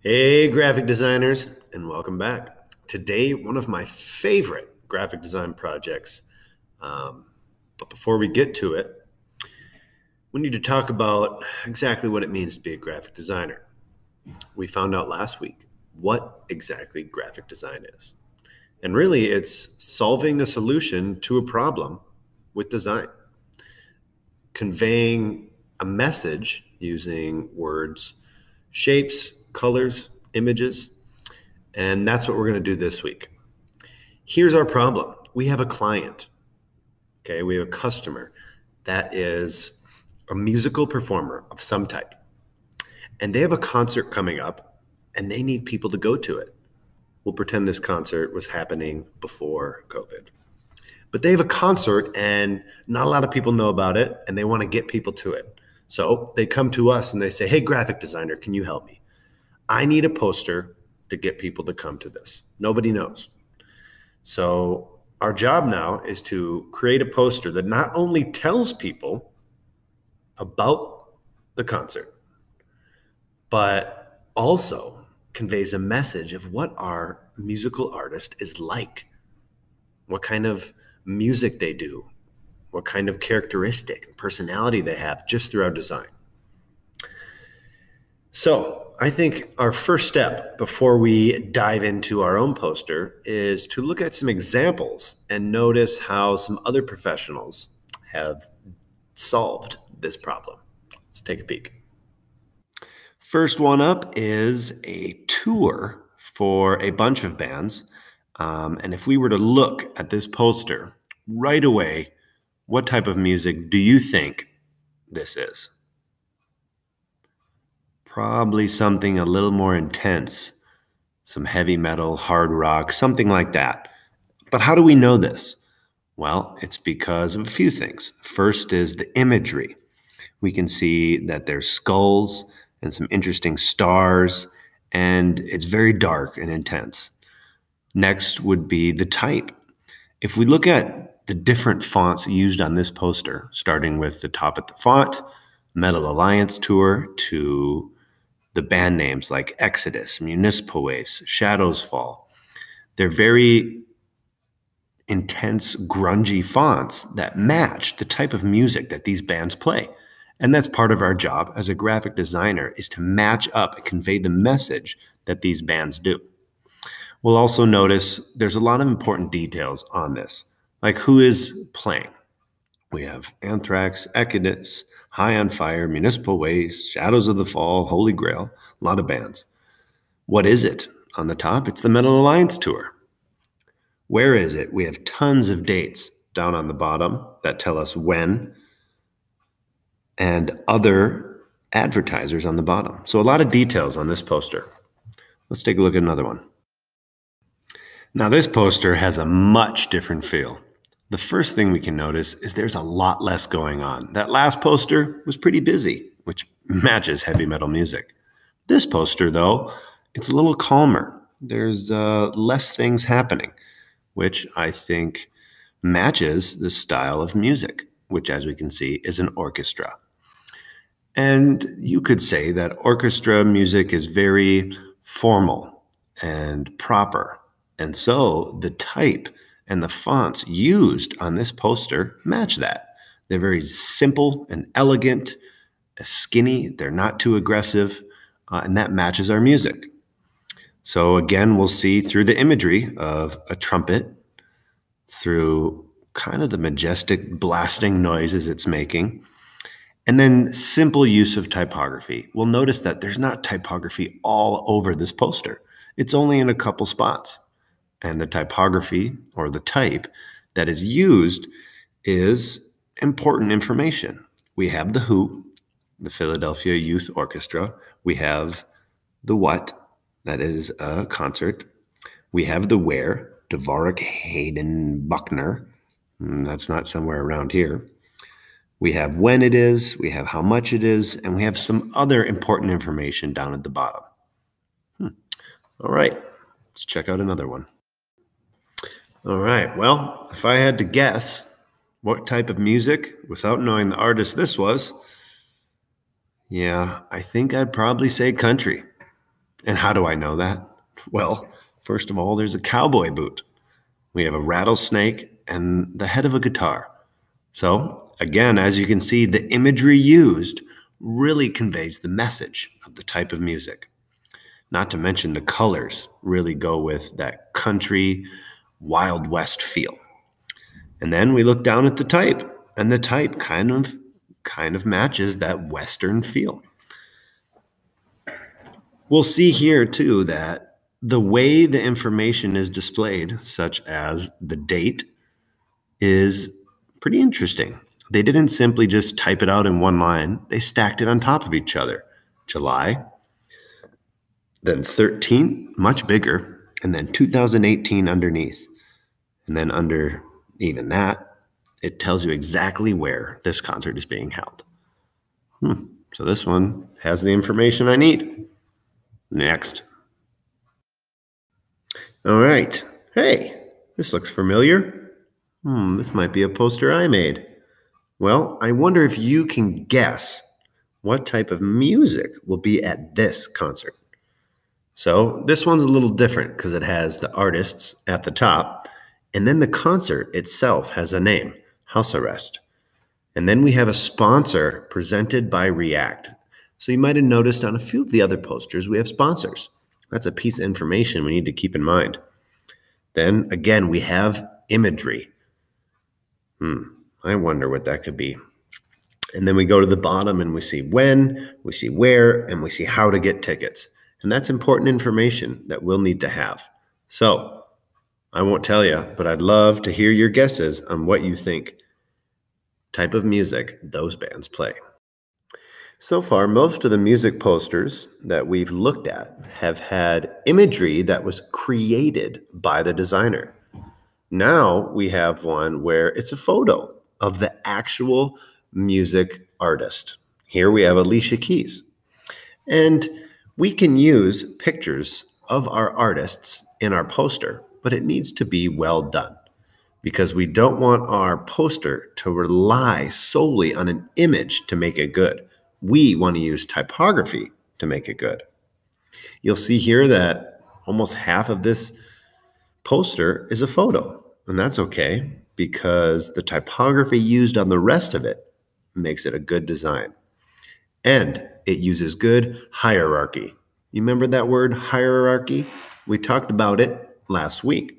Hey, graphic designers, and welcome back. Today, one of my favorite graphic design projects. But before we get to it, we need to talk about exactly what it means to be a graphic designer. We found out last week what exactly graphic design is. And really, it's solving a solution to a problem with design, conveying a message using words, shapes, colors, images. And that's what we're going to do this week. Here's our problem. We have a client, okay? We have a customer that is a musical performer of some type. And they have a concert coming up and they need people to go to it. We'll pretend this concert was happening before COVID. But they have a concert and not a lot of people know about it and they want to get people to it. So they come to us and they say, hey, graphic designer, can you help me? I need a poster to get people to come to this. Nobody knows. So our job now is to create a poster that not only tells people about the concert, but also conveys a message of what our musical artist is like, what kind of music they do, what kind of characteristic and personality they have just through our design. So I think our first step before we dive into our own poster is to look at some examples and notice how some other professionals have solved this problem. Let's take a peek. First one up is a tour for a bunch of bands. And if we were to look at this poster right away, what type of music do you think this is? Probably something a little more intense, some heavy metal, hard rock, something like that. But how do we know this? Well, it's because of a few things. First is the imagery. We can see that there's skulls and some interesting stars, and it's very dark and intense. Next would be the type. If we look at the different fonts used on this poster, starting with the top at the font, Metal Alliance Tour, to the band names like Exodus, Municipal Waste, Shadows Fall. They're very intense, grungy fonts that match the type of music that these bands play. And that's part of our job as a graphic designer, is to match up and convey the message that these bands do. We'll also notice there's a lot of important details on this, like who is playing. We have Anthrax, Exodus, High on Fire, Municipal Waste, Shadows of the Fall, Holy Grail, a lot of bands. What is it? On the top, it's the Metal Alliance Tour. Where is it? We have tons of dates down on the bottom that tell us when, and other advertisers on the bottom. So a lot of details on this poster. Let's take a look at another one. Now this poster has a much different feel. The first thing we can notice is there's a lot less going on. That last poster was pretty busy, which matches heavy metal music. This poster, though, it's a little calmer. There's less things happening, which I think matches the style of music, which, as we can see, is an orchestra. And you could say that orchestra music is very formal and proper. And so the type and the fonts used on this poster match that. They're very simple and elegant, skinny. They're not too aggressive, and that matches our music. So again, we'll see through the imagery of a trumpet, through kind of the majestic blasting noises it's making, and then simple use of typography. We'll notice that there's not typography all over this poster. It's only in a couple spots. And the typography, or the type, that is used is important information. We have the who, the Philadelphia Youth Orchestra. We have the what, that is a concert. We have the where, Dvorak, Haydn, Buckner. That's not somewhere around here. We have when it is, we have how much it is, and we have some other important information down at the bottom. All right, let's check out another one. All right, well, if I had to guess what type of music, without knowing the artist this was, yeah, I think I'd probably say country. And how do I know that? Well, first of all, there's a cowboy boot. We have a rattlesnake and the head of a guitar. So, again, as you can see, the imagery used really conveys the message of the type of music. Not to mention the colors really go with that country, Wild West feel. And then we look down at the type, and the type kind of matches that Western feel. We'll see here too that the way the information is displayed, such as the date, is pretty interesting. They didn't simply just type it out in one line, they stacked it on top of each other. July, then 13, much bigger, and then 2018 underneath. And then under even that, it tells you exactly where this concert is being held. So this one has the information I need. Next. All right. Hey, this looks familiar. This might be a poster I made. Well, I wonder if you can guess what type of music will be at this concert. So this one's a little different because it has the artists at the top, and then the concert itself has a name, House Arrest. And then we have a sponsor presented by React. So you might have noticed on a few of the other posters, we have sponsors. That's a piece of information we need to keep in mind. Then again, we have imagery. I wonder what that could be. And then we go to the bottom and we see when, we see where, and we see how to get tickets. And that's important information that we'll need to have. So I won't tell you, but I'd love to hear your guesses on what you think type of music those bands play. So far, most of the music posters that we've looked at have had imagery that was created by the designer. Now we have one where it's a photo of the actual music artist. Here we have Alicia Keys. And we can use pictures of our artists in our poster, but it needs to be well done because we don't want our poster to rely solely on an image to make it good. We want to use typography to make it good. You'll see here that almost half of this poster is a photo, and that's okay because the typography used on the rest of it makes it a good design. And it uses good hierarchy. You remember that word hierarchy? We talked about it last week,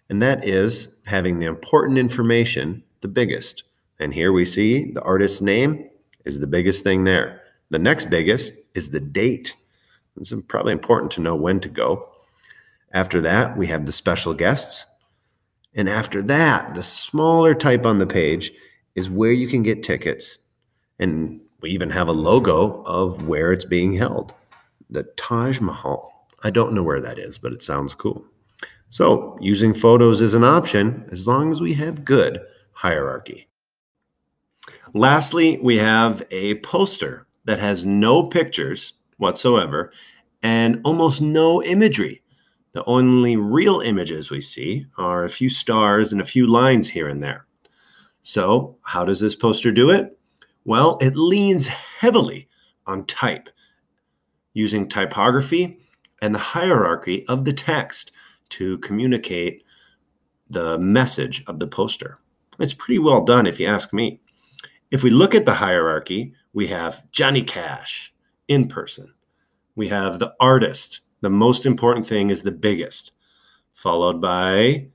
and that is having the important information the biggest. And here we see the artist's name is the biggest thing there. The next biggest is the date. It's probably important to know when to go. After that, we have the special guests. And after that, the smaller type on the page is where you can get tickets. And we even have a logo of where it's being held. The Taj Mahal. I don't know where that is, but it sounds cool. So using photos is an option as long as we have good hierarchy. Lastly, we have a poster that has no pictures whatsoever and almost no imagery. The only real images we see are a few stars and a few lines here and there. So how does this poster do it? Well, it leans heavily on type, using typography and the hierarchy of the text to communicate the message of the poster. It's pretty well done if you ask me. If we look at the hierarchy, we have Johnny Cash in person. We have the artist. The most important thing is the biggest, followed by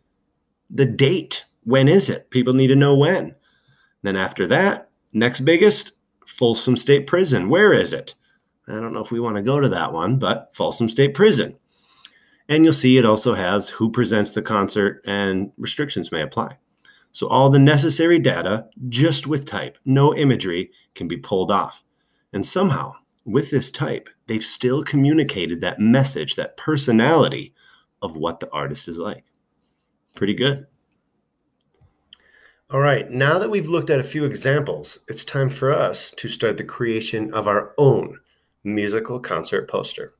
the date. When is it? People need to know when. Then after that, next biggest, Folsom State Prison. Where is it? I don't know if we want to go to that one, but Folsom State Prison. And you'll see it also has who presents the concert and restrictions may apply. So all the necessary data, just with type, no imagery, can be pulled off. And somehow, with this type, they've still communicated that message, that personality of what the artist is like. Pretty good. All right, now that we've looked at a few examples, it's time for us to start the creation of our own musical concert poster.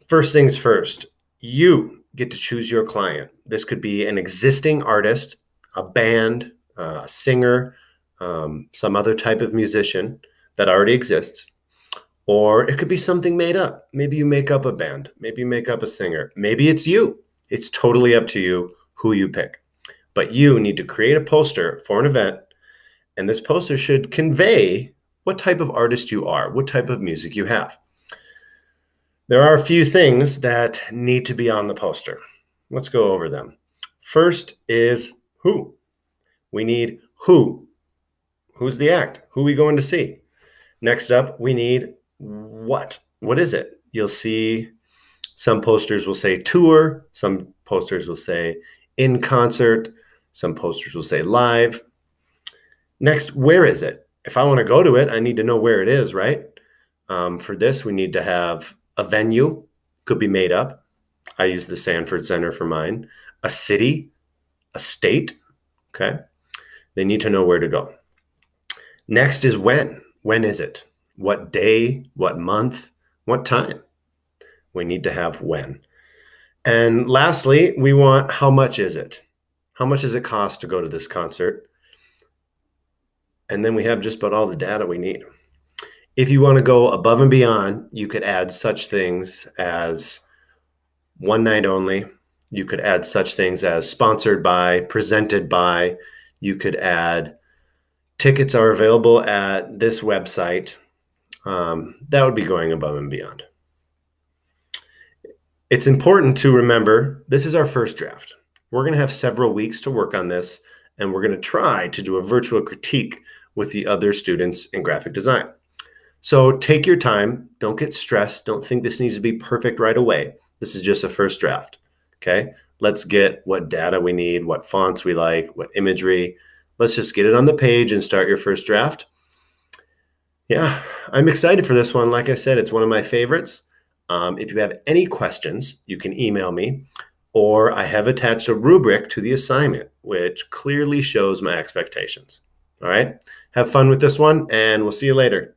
First things first, you get to choose your client. This could be an existing artist, a band, a singer, some other type of musician that already exists, Or it could be something made up. Maybe you make up a band. Maybe you make up a singer. Maybe it's you. It's totally up to you who you pick. But you need to create a poster for an event, and this poster should convey what type of artist you are, what type of music you have. There are a few things that need to be on the poster. Let's go over them. First is who. We need who. Who's the act? Who are we going to see? Next up, we need what. What is it? You'll see some posters will say tour. Some posters will say in concert. Some posters will say live. Next, where is it? If I want to go to it, I need to know where it is, right? For this, we need to have a venue, could be made up. I use the Sanford Center for mine. A city, a state, okay? They need to know where to go. Next is when. When is it? What day, what month, what time? We need to have when. And lastly, we want how much is it? How much does it cost to go to this concert? And then we have just about all the data we need. If you want to go above and beyond, you could add such things as one night only. You could add such things as sponsored by, presented by. You could add tickets are available at this website. That would be going above and beyond. It's important to remember this is our first draft. We're going to have several weeks to work on this, and we're going to try to do a virtual critique with the other students in graphic design. So take your time. Don't get stressed. Don't think this needs to be perfect right away. This is just a first draft. Okay. Let's get what data we need, what fonts we like, what imagery. Let's just get it on the page and start your first draft. Yeah, I'm excited for this one. Like I said, it's one of my favorites. If you have any questions, you can email me, or I have attached a rubric to the assignment, which clearly shows my expectations. All right. Have fun with this one, and we'll see you later.